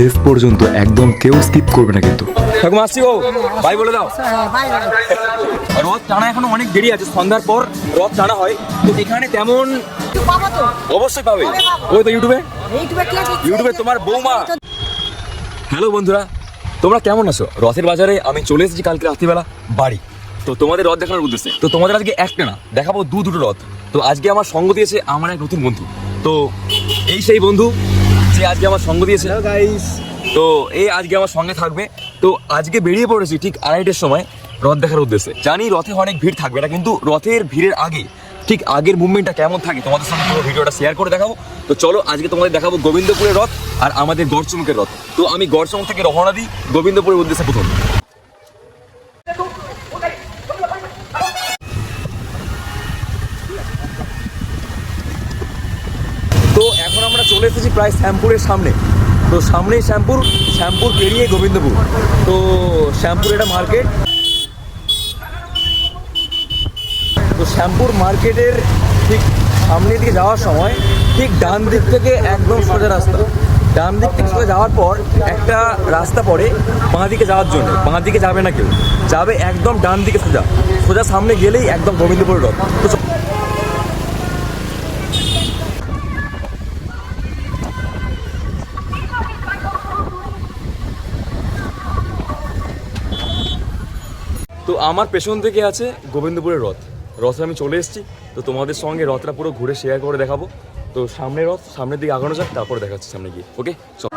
শেষ পর্যন্ত একদম কেউ স্কিপ করবে না কিন্তু। ঠাকুমা আসছি গো, ভাই বলে দাও। রথ টানা এখনো অনেক দেরি আছে, সন্ধ্যার পর রথ টানা হয়। তো এখানে তেমন অবশ্যই পাবে, ওই তো ইউটিউবে তোমার বৌমা। হ্যালো বন্ধুরা, তোমরা কেমন আছো? রথের বাজারে আমি চলে এসেছি কালকে রাত্রিবেলা বাড়ি। তো তোমাদের রথ দেখানোর উদ্দেশ্যে, তো তোমাদের আজকে একটা না দেখাবো দুটো রথ। তো আজকে আমার সঙ্গ দিয়েছে আমার এক নতুন বন্ধু। তো এই সেই বন্ধু যে আজকে আমার সঙ্গ দিয়েছে। তো এই আজকে আমার সঙ্গে থাকবে। তো আজকে বেরিয়ে পড়েছি ঠিক 2:30টার সময় রথ দেখার উদ্দেশ্যে। জানি রথে অনেক ভিড় থাকবে না, কিন্তু রথের ভিড়ের আগে ঠিক আগের মুভমেন্টটা কেমন থাকে তোমাদের সঙ্গে পুরো ভিডিওটা শেয়ার করে দেখাবো। তো চলো আজকে তোমাদের দেখাবো গোবিন্দপুরের রথ আর আমাদের গড়চমুকের রথ। তো আমি গড়চমুক থেকে রওনা দিই গোবিন্দপুরের উদ্দেশ্যে প্রথম। তো এখন আমরা চলে এসেছি প্রায় শ্যামপুরের সামনে। তো সামনেই শ্যামপুর পেরিয়ে গোবিন্দপুর। তো শ্যামপুর এটা মার্কেট। তো শ্যামপুর মার্কেটের ঠিক সামনের দিকে যাওয়ার সময় ঠিক ডান দিক থেকে একদম সোজা রাস্তা, ডান দিক থেকে সোজা যাওয়ার পর একটা রাস্তা পড়ে বাঁ দিকে যাওয়ার জন্য। বাঁ দিকে যাবে না কেউ, যাবে একদম ডান দিকে সোজা। সোজা সামনে গেলেই একদম গোবিন্দপুরের রথ। তো তো আমার পেছন থেকে আছে গোবিন্দপুরের রথ। রথে আমি চলে এসেছি। তো তোমাদের সঙ্গে রথটা পুরো ঘুরে শেয়ার করে দেখাবো। তো সামনে রথ, সামনের দিকে আগানো যাক, তারপরে দেখাচ্ছি সামনে গিয়ে। ওকে চল।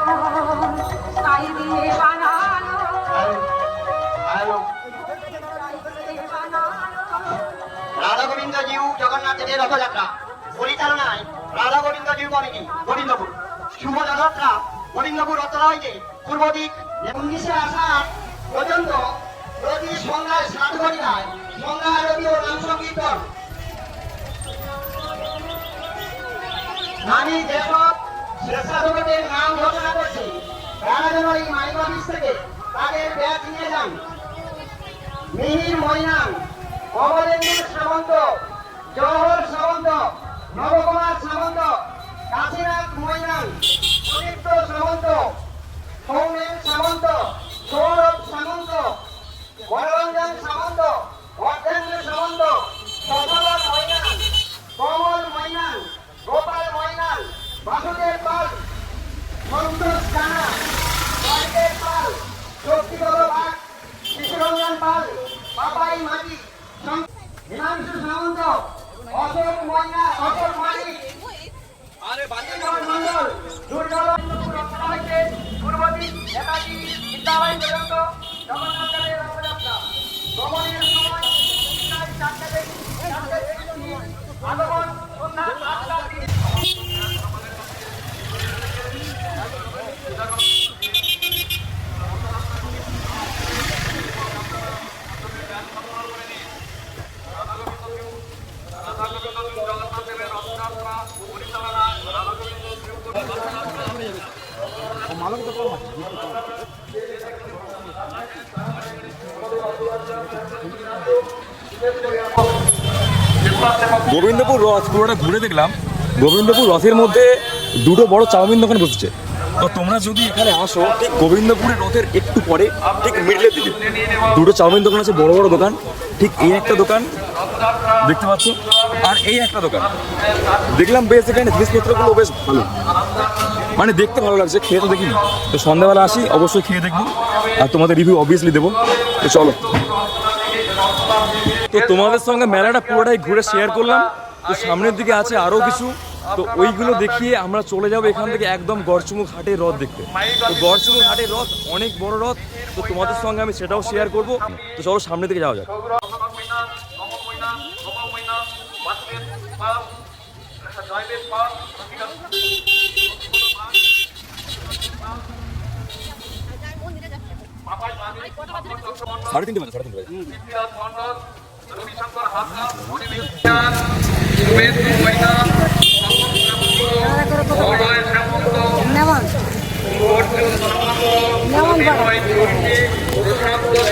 রাধা গোবিন্দ জিউ জগন্নাথের রথযাত্রা পরিচালনায় রাধা গোবিন্দ জিউ কমিটি গোবিন্দপুর শুভ রথযাত্রা গোবিন্দপুর রথযাত্রা হইতে পূর্ব দিক 19শে আষাঢ় পর্যন্ত প্রতি সন্ধ্যায় 7 ঘটিকায় সন্ধ্যা আরতি ও নাম সংকীর্তন। আমি যেসব স্বেচ্ছাসেবকের নাম ঘোষণা করছি তারা যেন এই মাইক অফিস থেকে তাদের ব্যাচ নিয়ে যান। মিহির ময়নান, অমরেন্দ্র সামন্ত, জওহর সামন্ত, নবকুমার সামন্ত, কাশীনাথ ময়নান, সুদীপ্ত সামন্ত, সৌমেন সামন্ত, সৌরভ সামন্ত, মনোরঞ্জন সামন্ত, অর্ধেন্দ্র সামন্ত, সফলন ময়নান, কমল ময়নান, গোপাল ময়নান, বাসুদেব পাল, সন্তোষ কানা, জয়দেব পাল, শক্তিগত বাগ, শিশুরঞ্জন পাল, পাপাই মাঝি, হিমাংশু সামন্ত, অশোক ময়না, অশোক মালিক, মন্ডল, দুর্গল পূর্বদিক নেতাজি বিদ্যালয় পর্যন্ত জগন্নাথের রথযাত্রা ভ্রমণের সময় 4টা থেকে আগমন সন্ধ্যা 8টা। গোবিন্দপুর রথ পুরোটা ঘুরে দেখলাম। গোবিন্দপুর রথের মধ্যে দুটো বড় চাউমিন দোকান বসেছে। তো তোমরা যদি এখানে আসো ঠিক গোবিন্দপুরের রথের একটু পরে ঠিক মিডলের দিকে দুটো চাউমিন দোকান আছে, বড় বড় দোকান। ঠিক এই একটা দোকান দেখতে পাচ্ছ, আর এই একটা দোকান দেখলাম। বেশ এখানে জিনিসপত্রগুলো বেশ ভালো, মানে দেখতে ভালো লাগছে। খেয়ে তো দেখিনি, তো সন্ধ্যাবেলা আসি অবশ্যই খেয়ে দেখবো আর তোমাদের রিভিউ অবভিয়াসলি দেবো। তো চলো। তো তোমাদের সঙ্গে মেলাটা পুরোটাই ঘুরে শেয়ার করলাম। তো সামনের দিকে আছে আরও কিছু, তো ওইগুলো দেখিয়ে আমরা চলে যাবো এখান থেকে একদম গড়চমুক হাটের রথ দেখতে। তো গড়চমুক হাটের রথ অনেক বড় রথ, তো তোমাদের সঙ্গে আমি সেটাও শেয়ার করবো। তো চলো সামনের দিকে যাওয়া যাক। সাড়ে তিনটে বাজে।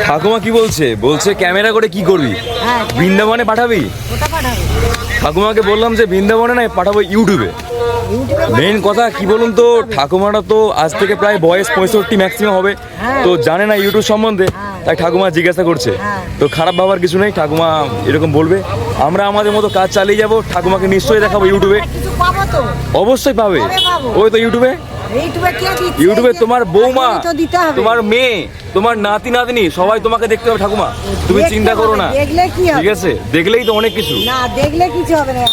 ঠাকুমা কি বলছে? বলছে ক্যামেরা করে কি করবি? বৃন্দাবনে পাঠাবি? ঠাকুমাকে বললাম যে বৃন্দাবনে না পাঠাবো ইউটিউবে। মেন কথা কি বলুন তো, ঠাকুমাটা তো আজ থেকে প্রায় বয়স 65 ম্যাক্সিমাম হবে, তো জানে না ইউটিউব সম্বন্ধে, তাই ঠাকুমা জিজ্ঞাসা করছে। তো খারাপ ভাবার কিছু নেই, ঠাকুমা এরকম বলবে, আমরা আমাদের মতো কাজ চালিয়ে যাব, ঠাকুমাকে নিশ্চয়ই দেখাবো ইউটিউবে। কিছু পাবো তো? অবশ্যই পাবে, কবে পাবো? ওই তো ইউটিউবে। ইউটিউবে কে দিচ্ছে? ইউটিউবে তোমার বৌমা, তো দিতে হবে। তোমার মেয়ে, তোমার নাতি নাতনি সবাই তোমাকে দেখতে হবে ঠাকুমা, তুমি দেখতে চিন্তা করো হবে, না। দেখলে কি হবে? ঠিক আছে, দেখলেই তো অনেক কিছু। না দেখলে কিছু হবে না।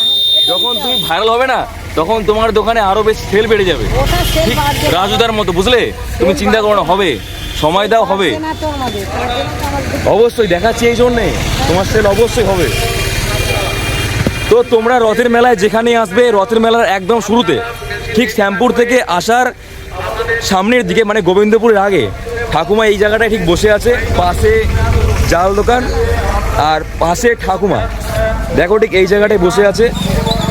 যখন তুমি ভাইরাল হবে না, তখন তোমার দোকানে আরো বেশি সেল বেড়ে যাবে, ওটা সেল ঠিক বাড়বে। রাজুদার মতো, বুঝলে? তুমি চিন্তা করো না, হবে, সময় দাও, হবে। না তো আমাদের, তার জন্য তো আমাদের অবশ্যই দেখাচ্ছি এই জন্যে, তোমার সেল অবশ্যই হবে। তো তোমরা রথের মেলায় যেখানে আসবে, রথের মেলার একদম শুরুতে ঠিক শ্যামপুর থেকে আসার সামনের দিকে, মানে গোবিন্দপুরের আগে, ঠাকুমা এই জায়গাটায় ঠিক বসে আছে, পাশে জাল দোকান আর পাশে ঠাকুমা, দেখো ঠিক এই জায়গাটায় বসে আছে,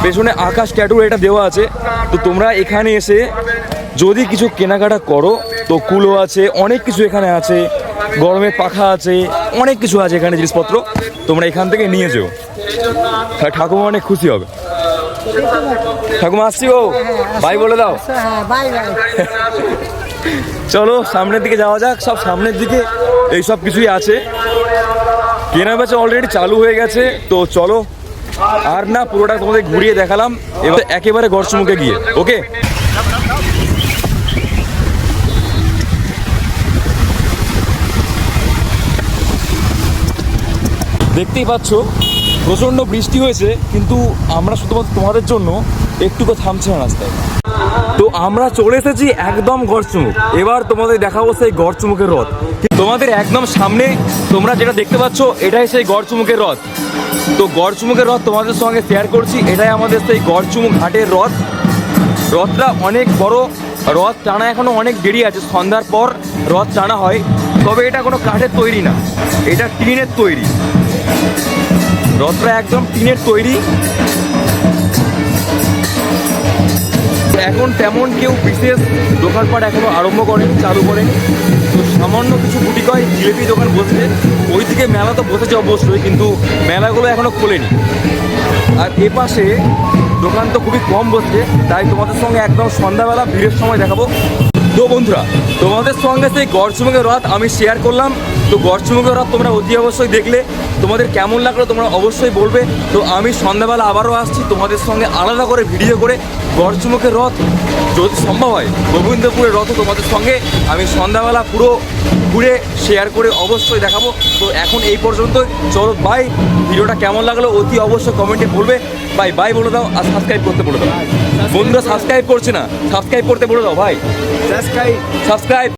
পেছনে আকাশ ট্যাটু এটা দেওয়া আছে। তো তোমরা এখানে এসে যদি কিছু কেনাকাটা করো, তো কুলো আছে, অনেক কিছু এখানে আছে, গরমের পাখা আছে, অনেক কিছু আছে এখানে জিনিসপত্র, তোমরা এখান থেকে নিয়ে যেও, ঠাকুমা অনেক খুশি হবে। ঠাকুমা আসছি গো, ভাই বলে দাও। হ্যাঁ বাই বাই। চলো সামনের দিকে যাওয়া যাক, সব সামনের দিকে এই সব কিছুই আছে, কেনা বেচা অলরেডি চালু হয়ে গেছে। তো চলো, আর না পুরোটা তোমাদের ঘুরিয়ে দেখালাম, এবার একেবারে গড়চুমুখে গিয়ে, ওকে? দেখতেই পাচ্ছ প্রচণ্ড বৃষ্টি হয়েছে, কিন্তু আমরা শুধুমাত্র তোমাদের জন্য একটুকু থামছি না রাস্তায়। তো আমরা চলে এসেছি একদম গড়চুমুখ, এবার তোমাদের দেখাবো সেই গড়চুমুখের রথ। তোমাদের একদম সামনে তোমরা যেটা দেখতে পাচ্ছ, এটাই সেই গড়চুমুখের রথ। তো গড়চুমুখের রথ তোমাদের সঙ্গে শেয়ার করছি, এটাই আমাদের সেই গড়চুমুখ ঘাটের রথ। রথটা অনেক বড়, রথ টানা এখনো অনেক দেরি আছে, সন্ধ্যার পর রথ টানা হয়। তবে এটা কোনো কাঠের তৈরি না, এটা টিনের তৈরি, রথটা একদম টিনের তৈরি। এখন তেমন কেউ বিশেষ দোকানপাট এখনো আরম্ভ করেনি, চালু করেনি। তো সামান্য কিছু গুটিকয় জিলেপি দোকান বসছে, ওইদিকে মেলা তো বসেছে অবশ্যই, কিন্তু মেলাগুলো এখনো খোলেনি। আর এ পাশে দোকান তো খুবই কম বসছে, তাই তোমাদের সঙ্গে একদম সন্ধ্যাবেলা ভিড়ের সময় দেখাবো। তো বন্ধুরা, তোমাদের সঙ্গে সেই গড়চুমুখের রথ আমি শেয়ার করলাম। তো গড়চুমুখের রথ তোমরা অতি অবশ্যই দেখলে, তোমাদের কেমন লাগলো তোমরা অবশ্যই বলবে। তো আমি সন্ধ্যাবেলা আবারও আসছি তোমাদের সঙ্গে আলাদা করে ভিডিও করে, গড়চুমুখের রথ যদি সম্ভব হয় গোবিন্দপুরের রথও তোমাদের সঙ্গে আমি সন্ধ্যাবেলা পুরো ঘুরে শেয়ার করে অবশ্যই দেখাবো। তো এখন এই পর্যন্ত, চলো বাই। ভিডিওটা কেমন লাগলো অতি অবশ্যই কমেন্টে বলবে। বাই বাই বলে দাও, আর সাবস্ক্রাইব করতে বলে দাও। বন্ধুরা সাবস্ক্রাইব করছে না, সাবস্ক্রাইব করতে বলে দাও ভাই, সাবস্ক্রাইব।